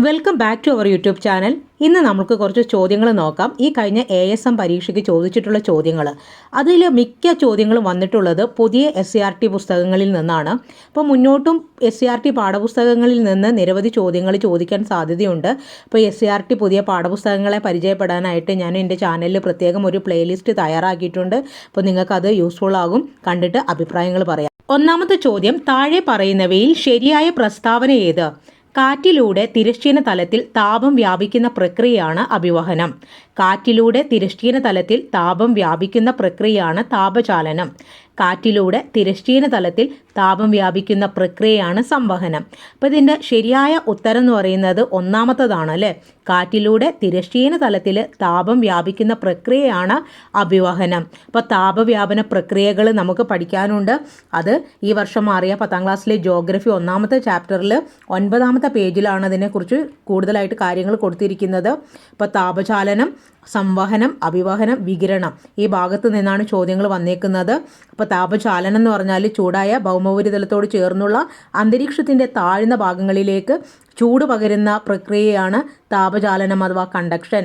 Welcome back to our YouTube channel. ഇന്ന് നമുക്ക് കുറച്ച് ചോദ്യങ്ങൾ നോക്കാം. ഈ കഴിഞ്ഞ ASM പരീക്ഷയ്ക്ക് ചോദിച്ചിട്ടുള്ള ചോദ്യങ്ങൾ, അതിൽ മിക്ക ചോദ്യങ്ങളും വന്നിട്ടുള്ളത് പുതിയ SCRT പുസ്തകങ്ങളിൽ നിന്നാണ്. അപ്പോൾ മുന്നോട്ടും SCRT പാഠപുസ്തകങ്ങളിൽ നിന്ന് നിരവധി ചോദ്യങ്ങൾ ചോദിക്കാൻ സാധ്യതയുണ്ട്. അപ്പോൾ SCRT പുതിയ പാഠപുസ്തകങ്ങളെ പരിചയപ്പെടാനായിട്ട് ഞാൻ എൻ്റെ ചാനലിൽ പ്രത്യേകം ഒരു പ്ലേലിസ്റ്റ് തയ്യാറാക്കിയിട്ടുണ്ട്. അപ്പോൾ നിങ്ങൾക്കത് യൂസ്ഫുൾ ആകും. കണ്ടിട്ട് അഭിപ്രായങ്ങൾ പറയാം. ഒന്നാമത്തെ ചോദ്യം, താഴെ പറയുന്നവയിൽ ശരിയായ പ്രസ്താവന ഏത്? കാറ്റിലൂടെ തിരശ്ചീന തലത്തിൽ താപം വ്യാപിക്കുന്ന പ്രക്രിയയാണ് അഭിവഹനം. കാറ്റിലൂടെ തിരശ്ചീന തലത്തിൽ താപം വ്യാപിക്കുന്ന പ്രക്രിയയാണ് താപചാലനം. കാറ്റിലൂടെ തിരശ്ചീന തലത്തിൽ താപം വ്യാപിക്കുന്ന പ്രക്രിയയാണ് സംവഹനം. അപ്പോൾ ഇതിൻ്റെ ശരിയായ ഉത്തരം എന്ന് പറയുന്നത് ഒന്നാമത്തതാണ് അല്ലേ. കാറ്റിലൂടെ തിരശ്ചീന തലത്തിൽ താപം വ്യാപിക്കുന്ന പ്രക്രിയയാണ് അഭിവഹനം. അപ്പോൾ താപവ്യാപന പ്രക്രിയകൾ നമുക്ക് പഠിക്കാനുണ്ട്. അത് ഈ വർഷം മാറിയ 10ാം ക്ലാസ്സിലെ ജോഗ്രഫി ഒന്നാമത്തെ ചാപ്റ്ററിൽ 9ാമത്തെ പേജിലാണ് അതിനെക്കുറിച്ച് കൂടുതലായിട്ട് കാര്യങ്ങൾ കൊടുത്തിരിക്കുന്നത്. അപ്പോൾ താപചാലനം, സംവഹനം, അഭിവഹനം, വികിരണം, ഈ ഭാഗത്ത് നിന്നാണ് ചോദ്യങ്ങൾ വന്നേക്കുന്നത്. അപ്പോൾ താപചാലനം എന്ന് പറഞ്ഞാൽ ചൂടായ ഭൗമോപരിതലത്തോട് ചേർന്നുള്ള അന്തരീക്ഷത്തിൻ്റെ താഴ്ന്ന ഭാഗങ്ങളിലേക്ക് ചൂട് പകരുന്ന പ്രക്രിയയാണ് താപചാലനം അഥവാ കണ്ടക്ഷൻ.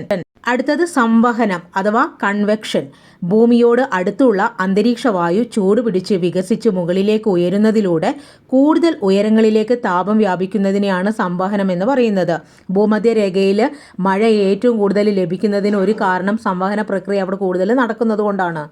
അടുത്തത് സംവഹനം അഥവാ കൺവെക്ഷൻ. ഭൂമിയോട് അടുത്തുള്ള അന്തരീക്ഷ വായു ചൂട് പിടിച്ച് വികസിച്ച് മുകളിലേക്ക് ഉയരുന്നതിലൂടെ കൂടുതൽ ഉയരങ്ങളിലേക്ക് താപം വ്യാപിക്കുന്നതിനെയാണ് സംവഹനം എന്ന് പറയുന്നത്. ഭൂമധ്യരേഖയിൽ മഴ ഏറ്റവും കൂടുതൽ ലഭിക്കുന്നതിന് ഒരു കാരണം സംവഹന പ്രക്രിയ അവിടെ കൂടുതൽ നടക്കുന്നത് കൊണ്ടാണ്.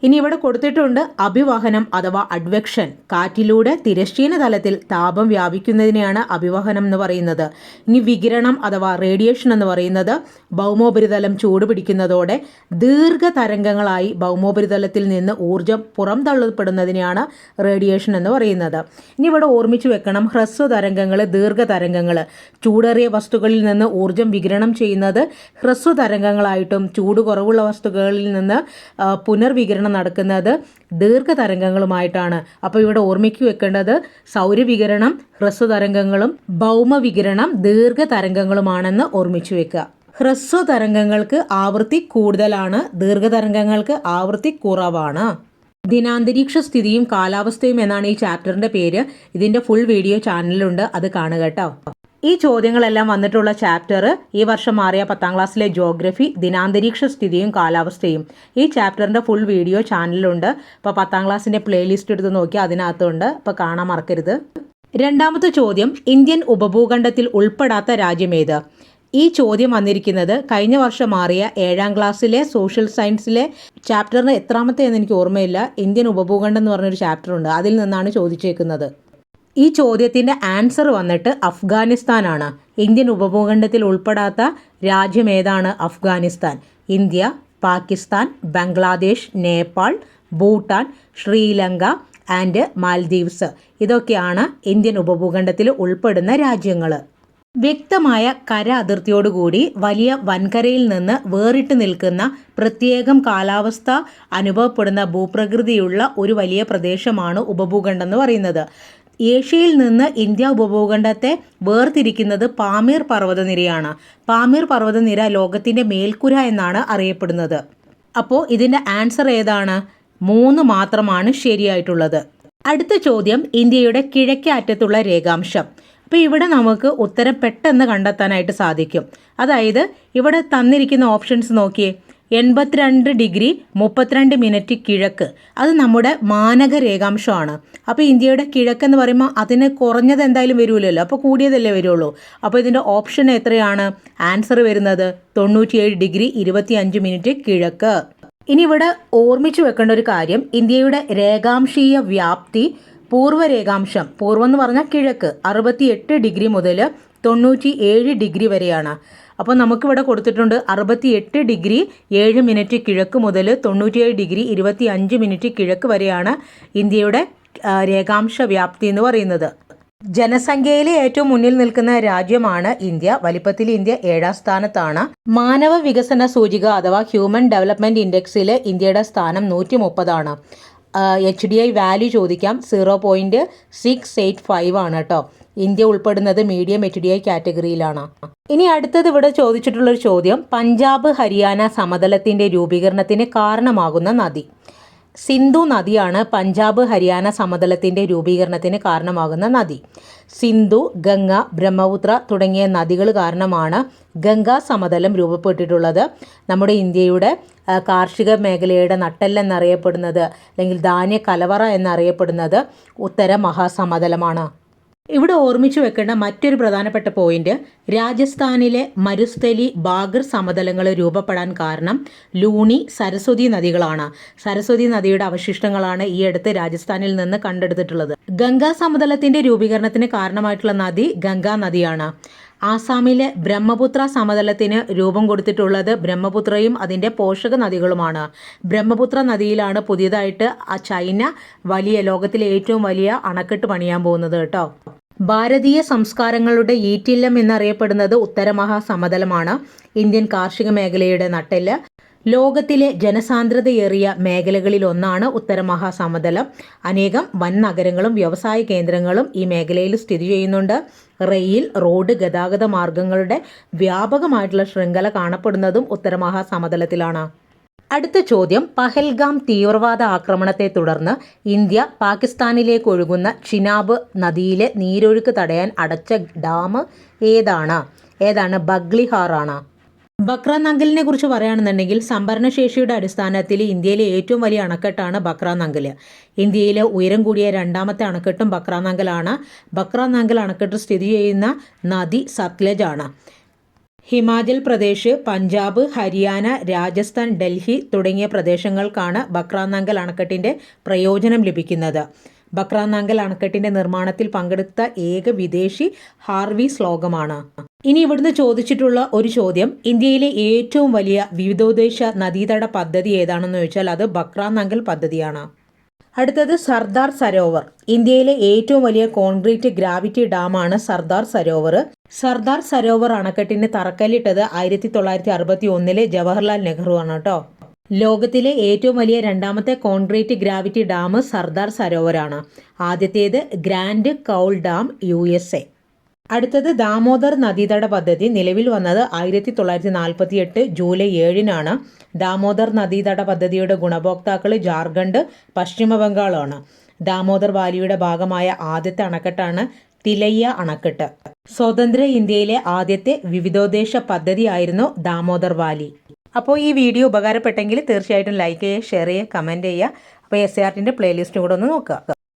ഇനി ഇവിടെ കൊടുത്തിട്ടുണ്ട് അഭിവഹനം അഥവാ അഡ്വെക്ഷൻ. കാറ്റിലൂടെ തിരശ്ചീന തലത്തിൽ താപം വ്യാപിക്കുന്നതിനെയാണ് അഭിവഹനം എന്ന് പറയുന്നത്. ഇനി വികിരണം അഥവാ റേഡിയേഷൻ എന്ന് പറയുന്നത് ഭൗമോപരിതലം ചൂട് പിടിക്കുന്നതോടെ ദീർഘതരംഗങ്ങളായി ഭൗമോപരിതലത്തിൽ നിന്ന് ഊർജം പുറംതള്ളപ്പെടുന്നതിനെയാണ് റേഡിയേഷൻ എന്ന് പറയുന്നത്. ഇനി ഇവിടെ ഓർമ്മിച്ച് വെക്കണം, ഹ്രസ്വതരംഗങ്ങൾ, ദീർഘതരംഗങ്ങൾ. ചൂടേറിയ വസ്തുക്കളിൽ നിന്ന് ഊർജം വികിരണം ചെയ്യുന്നത് ഹ്രസ്വതരംഗങ്ങളായിട്ടും ചൂട് കുറവുള്ള വസ്തുക്കളിൽ നിന്ന് പുനർവികിരണം നടക്കുന്നത് ദീർഘതരംഗങ്ങളുമായിട്ടാണ്. അപ്പോൾ ഇവിടെ ഓർമ്മിക്ക് വെക്കേണ്ടത് സൗരവികിരണം ഹ്രസ്വതരംഗങ്ങളും ഭൗമവികിരണം ദീർഘതരംഗങ്ങളുമാണെന്ന് ഓർമ്മിച്ചു വെക്കുക. ഹ്രസ്വതരംഗങ്ങൾക്ക് ആവൃത്തി കൂടുതലാണ്, ദീർഘതരംഗങ്ങൾക്ക് ആവൃത്തി കുറവാണ്. ദിനാന്തരീക്ഷ സ്ഥിതിയും കാലാവസ്ഥയും എന്നാണ് ഈ ചാപ്റ്ററിൻ്റെ പേര്. ഇതിൻ്റെ ഫുൾ വീഡിയോ ചാനലിലുണ്ട്, അത് കാണുക കേട്ടോ. ഈ ചോദ്യങ്ങളെല്ലാം വന്നിട്ടുള്ള ചാപ്റ്റർ ഈ വർഷം മാറിയ 10ാം ക്ലാസ്സിലെ ജോഗ്രഫി, ദിനാന്തരീക്ഷ സ്ഥിതിയും കാലാവസ്ഥയും. ഈ ചാപ്റ്ററിൻ്റെ ഫുൾ വീഡിയോ ചാനലിലുണ്ട്. അപ്പോൾ 10ാം ക്ലാസ്സിൻ്റെ പ്ലേലിസ്റ്റ് എടുത്ത് നോക്കി അതിനകത്തുണ്ട്. അപ്പോൾ കാണാൻ മറക്കരുത്. രണ്ടാമത്തെ ചോദ്യം, ഇന്ത്യൻ ഉപഭൂഖണ്ഡത്തിൽ ഉൾപ്പെടാത്ത രാജ്യമേത്? ഈ ചോദ്യം വന്നിരിക്കുന്നത് കഴിഞ്ഞ വർഷം മാറിയ 7ാം ക്ലാസ്സിലെ സോഷ്യൽ സയൻസിലെ ചാപ്റ്ററിന് എത്രാമത്തെ എന്ന് എനിക്ക് ഓർമ്മയില്ല. ഇന്ത്യൻ ഉപഭൂഖണ്ഡം എന്ന് പറഞ്ഞൊരു ചാപ്റ്റർ ഉണ്ട്, അതിൽ നിന്നാണ് ചോദിച്ചേക്കുന്നത്. ഈ ചോദ്യത്തിൻ്റെ ആൻസർ വന്നിട്ട് അഫ്ഗാനിസ്ഥാനാണ്. ഇന്ത്യൻ ഉപഭൂഖണ്ഡത്തിൽ ഉൾപ്പെടാത്ത രാജ്യം ഏതാണ്? അഫ്ഗാനിസ്ഥാൻ. ഇന്ത്യ, പാകിസ്ഥാൻ, ബംഗ്ലാദേശ്, നേപ്പാൾ, ഭൂട്ടാൻ, ശ്രീലങ്ക ആൻഡ് മാൽദീവ്സ്, ഇതൊക്കെയാണ് ഇന്ത്യൻ ഉപഭൂഖണ്ഡത്തിൽ ഉൾപ്പെടുന്ന രാജ്യങ്ങൾ. വ്യക്തമായ കര അതിർത്തിയോടുകൂടി വലിയ വൻകരയിൽ നിന്ന് വേറിട്ട് നിൽക്കുന്ന പ്രത്യേകം കാലാവസ്ഥ അനുഭവപ്പെടുന്ന ഭൂപ്രകൃതിയുള്ള ഒരു വലിയ പ്രദേശമാണ് ഉപഭൂഖണ്ഡം എന്ന് പറയുന്നത്. ഏഷ്യയിൽ നിന്ന് ഇന്ത്യ ഉപഭൂഖണ്ഡത്തെ വേർതിരിക്കുന്നത് പാമീർ പർവ്വതനിരയാണ്. പാമീർ പർവ്വതനിര ലോകത്തിൻ്റെ മേൽക്കുര എന്നാണ് അറിയപ്പെടുന്നത്. അപ്പോൾ ഇതിൻ്റെ ആൻസർ ഏതാണ്? 3 മാത്രമാണ് ശരിയായിട്ടുള്ളത്. അടുത്ത ചോദ്യം, ഇന്ത്യയുടെ കിഴക്കേ അറ്റത്തുള്ള രേഖാംശം. അപ്പോൾ ഇവിടെ നമുക്ക് ഉത്തരം പെട്ടെന്ന് കണ്ടെത്താനായിട്ട് സാധിക്കും. അതായത് ഇവിടെ തന്നിരിക്കുന്ന ഓപ്ഷൻസ് നോക്കിയേ. 82 ഡിഗ്രി 32 മിനിറ്റ് കിഴക്ക്, അത് നമ്മുടെ മാനക രേഖാംശമാണ്. അപ്പോൾ ഇന്ത്യയുടെ കിഴക്കെന്ന് പറയുമ്പോൾ അതിന് കുറഞ്ഞത് എന്തായാലും വരുമല്ലോ, അപ്പോൾ കൂടിയതല്ലേ വരുള്ളൂ. അപ്പോൾ ഇതിൻ്റെ ഓപ്ഷൻ എത്രയാണ്? ആൻസർ വരുന്നത് 97 ഡിഗ്രി 25 മിനിറ്റ് കിഴക്ക്. ഇനി ഇവിടെ ഓർമ്മിച്ചു വെക്കേണ്ട ഒരു കാര്യം, ഇന്ത്യയുടെ രേഖാംശീയ വ്യാപ്തി പൂർവ്വരേഖാംശം, പൂർവ്വം എന്ന് പറഞ്ഞാൽ കിഴക്ക്, 68 ഡിഗ്രി മുതൽ 97 ഡിഗ്രി വരെയാണ്. അപ്പോൾ നമുക്കിവിടെ കൊടുത്തിട്ടുണ്ട് 68 ഡിഗ്രി 7 മിനിറ്റ് കിഴക്ക് മുതൽ 97 ഡിഗ്രി 25 മിനിറ്റ് കിഴക്ക് വരെയാണ് ഇന്ത്യയുടെ രേഖാംശ വ്യാപ്തി എന്ന് പറയുന്നത്. ജനസംഖ്യയിൽ ഏറ്റവും മുന്നിൽ നിൽക്കുന്ന രാജ്യമാണ് ഇന്ത്യ. വലിപ്പത്തിൽ ഇന്ത്യ 7ാം സ്ഥാനത്താണ്. മാനവ വികസന സൂചിക അഥവാ ഹ്യൂമൻ ഡെവലപ്മെൻറ്റ് ഇൻഡെക്സിൽ ഇന്ത്യയുടെ സ്ഥാനം 130 HDI വാല്യൂ ചോദിക്കാം, 0.685 ആണ് കേട്ടോ. ഇന്ത്യ ഉൾപ്പെടുന്നത് മീഡിയം HDI കാറ്റഗറിയിലാണ്. ഇനി അടുത്തത് ഇവിടെ ചോദിച്ചിട്ടുള്ളൊരു ചോദ്യം, പഞ്ചാബ് ഹരിയാന സമതലത്തിൻ്റെ രൂപീകരണത്തിന് കാരണമാകുന്ന നദി. സിന്ധു നദിയാണ് പഞ്ചാബ് ഹരിയാന സമതലത്തിൻ്റെ രൂപീകരണത്തിന് കാരണമാകുന്ന നദി. സിന്ധു, ഗംഗ, ബ്രഹ്മപുത്ര തുടങ്ങിയ നദികൾ കാരണമാണ് ഗംഗാ സമതലം രൂപപ്പെട്ടിട്ടുള്ളത്. നമ്മുടെ ഇന്ത്യയുടെ കാർഷിക മേഖലയുടെ നട്ടെല്ലെന്നറിയപ്പെടുന്നത് അല്ലെങ്കിൽ ധാന്യ കലവറ എന്നറിയപ്പെടുന്നത് ഉത്തര മഹാസമതലമാണ്. ഇവിടെ ഓർമ്മിച്ചു വെക്കേണ്ട മറ്റൊരു പ്രധാനപ്പെട്ട പോയിന്റ്, രാജസ്ഥാനിലെ മരുസ്ഥലി ബാഗർ സമതലങ്ങൾ രൂപപ്പെടാൻ കാരണം ലൂണി, സരസ്വതി നദികളാണ്. സരസ്വതി നദിയുടെ അവശിഷ്ടങ്ങളാണ് ഈ അടുത്ത് രാജസ്ഥാനിൽ നിന്ന് കണ്ടെടുത്തിട്ടുള്ളത്. ഗംഗാ സമതലത്തിന്റെ രൂപീകരണത്തിന് കാരണമായിട്ടുള്ള നദി ഗംഗാ നദിയാണ്. ആസാമിലെ ബ്രഹ്മപുത്ര സമതലത്തിന് രൂപം കൊടുത്തിട്ടുള്ളത് ബ്രഹ്മപുത്രയും അതിൻ്റെ പോഷക നദികളുമാണ്. ബ്രഹ്മപുത്ര നദിയിലാണ് പുതിയതായിട്ട് ചൈന ലോകത്തിലെ ഏറ്റവും വലിയ അണക്കെട്ട് പണിയാൻ പോകുന്നത് കേട്ടോ. ഭാരതീയ സംസ്കാരങ്ങളുടെ ഈറ്റില്ലം എന്നറിയപ്പെടുന്നത് ഉത്തരമഹാസമതലമാണ്. ഇന്ത്യൻ കാർഷിക മേഖലയുടെ നട്ടെല്ല്. ലോകത്തിലെ ജനസാന്ദ്രതയേറിയ മേഖലകളിൽ ഒന്നാണ് ഉത്തരമഹാസമതലം. അനേകം വൻ നഗരങ്ങളും വ്യവസായ കേന്ദ്രങ്ങളും ഈ മേഖലയിൽ സ്ഥിതി ചെയ്യുന്നുണ്ട്. റെയിൽ, റോഡ് ഗതാഗത മാർഗങ്ങളുടെ വ്യാപകമായിട്ടുള്ള ശൃംഖല കാണപ്പെടുന്നതും ഉത്തരമഹാസമതലത്തിലാണ്. അടുത്ത ചോദ്യം, പഹൽഗാം തീവ്രവാദ ആക്രമണത്തെ തുടർന്ന് ഇന്ത്യ പാകിസ്ഥാനിലേക്ക് ഒഴുകുന്ന ചിനാബ് നദിയിലെ നീരൊഴുക്ക് തടയാൻ അടച്ച ഡാം ഏതാണ്? ബഗ്ലിഹാറാണ്. ബക്രാനങ്കലിനെ കുറിച്ച് പറയുകയാണെന്നുണ്ടെങ്കിൽ സംഭരണശേഷിയുടെ അടിസ്ഥാനത്തിൽ ഇന്ത്യയിലെ ഏറ്റവും വലിയ അണക്കെട്ടാണ് ബക്രാനങ്കൽ. ഇന്ത്യയിലെ ഉയരം കൂടിയ രണ്ടാമത്തെ അണക്കെട്ടും ബക്രാനങ്കലാണ്. ബക്രാനങ്കൽ അണക്കെട്ട് സ്ഥിതി ചെയ്യുന്ന നദി സത്ലജ് ആണ്. ഹിമാചൽ പ്രദേശ്, പഞ്ചാബ്, ഹരിയാന, രാജസ്ഥാൻ, ഡൽഹി തുടങ്ങിയ പ്രദേശങ്ങൾക്കാണ് ബക്രാനങ്കൽ അണക്കെട്ടിൻ്റെ പ്രയോജനം ലഭിക്കുന്നത്. ബക്രാനങ്കൽ അണക്കെട്ടിൻ്റെ നിർമ്മാണത്തിൽ പങ്കെടുത്ത ഏക വിദേശി ഹാർവി സ്ലോഗമാണ്. ഇനി ഇവിടുന്ന് ചോദിച്ചിട്ടുള്ള ഒരു ചോദ്യം, ഇന്ത്യയിലെ ഏറ്റവും വലിയ വിവിധോദ്ദേശ നദീതട പദ്ധതി ഏതാണെന്ന് ചോദിച്ചാൽ അത് ബക്രാനങ്കൽ പദ്ധതിയാണ്. അടുത്തത് സർദാർ സരോവർ. ഇന്ത്യയിലെ ഏറ്റവും വലിയ കോൺക്രീറ്റ് ഗ്രാവിറ്റി ഡാമാണ് സർദാർ സരോവർ. സർദാർ സരോവർ അണക്കെട്ടിന് തറക്കല്ലിട്ടത് 1961 ജവഹർലാൽ നെഹ്റു ആണ് കേട്ടോ. ലോകത്തിലെ ഏറ്റവും വലിയ രണ്ടാമത്തെ കോൺക്രീറ്റ് ഗ്രാവിറ്റി ഡാം സർദാർ സരോവറാണ്. ആദ്യത്തേത് ഗ്രാൻഡ് കൗൾ ഡാം USA. അടുത്തത് ദാമോദർ നദീതട പദ്ധതി നിലവിൽ വന്നത് 1948 ജൂലൈ 7 ദാമോദർ നദീതട പദ്ധതിയുടെ ഗുണഭോക്താക്കൾ ജാർഖണ്ഡ്, പശ്ചിമ ബംഗാളാണ്. ദാമോദർ വാലിയുടെ ഭാഗമായ ആദ്യത്തെ അണക്കെട്ടാണ് തിലയ്യ അണക്കെട്ട്. സ്വതന്ത്ര ഇന്ത്യയിലെ ആദ്യത്തെ വിവിധോദ്ദേശ പദ്ധതിയായിരുന്നു ദാമോദർ വാലി. അപ്പോൾ ഈ വീഡിയോ ഉപകാരപ്പെട്ടെങ്കിൽ തീർച്ചയായിട്ടും ലൈക്ക് ചെയ്യുക, ഷെയർ ചെയ്യുക, കമൻറ്റ് ചെയ്യുക. അപ്പോൾ SARTൻ്റെ പ്ലേലിസ്റ്റ് കൂടെ ഒന്ന് നോക്കുക.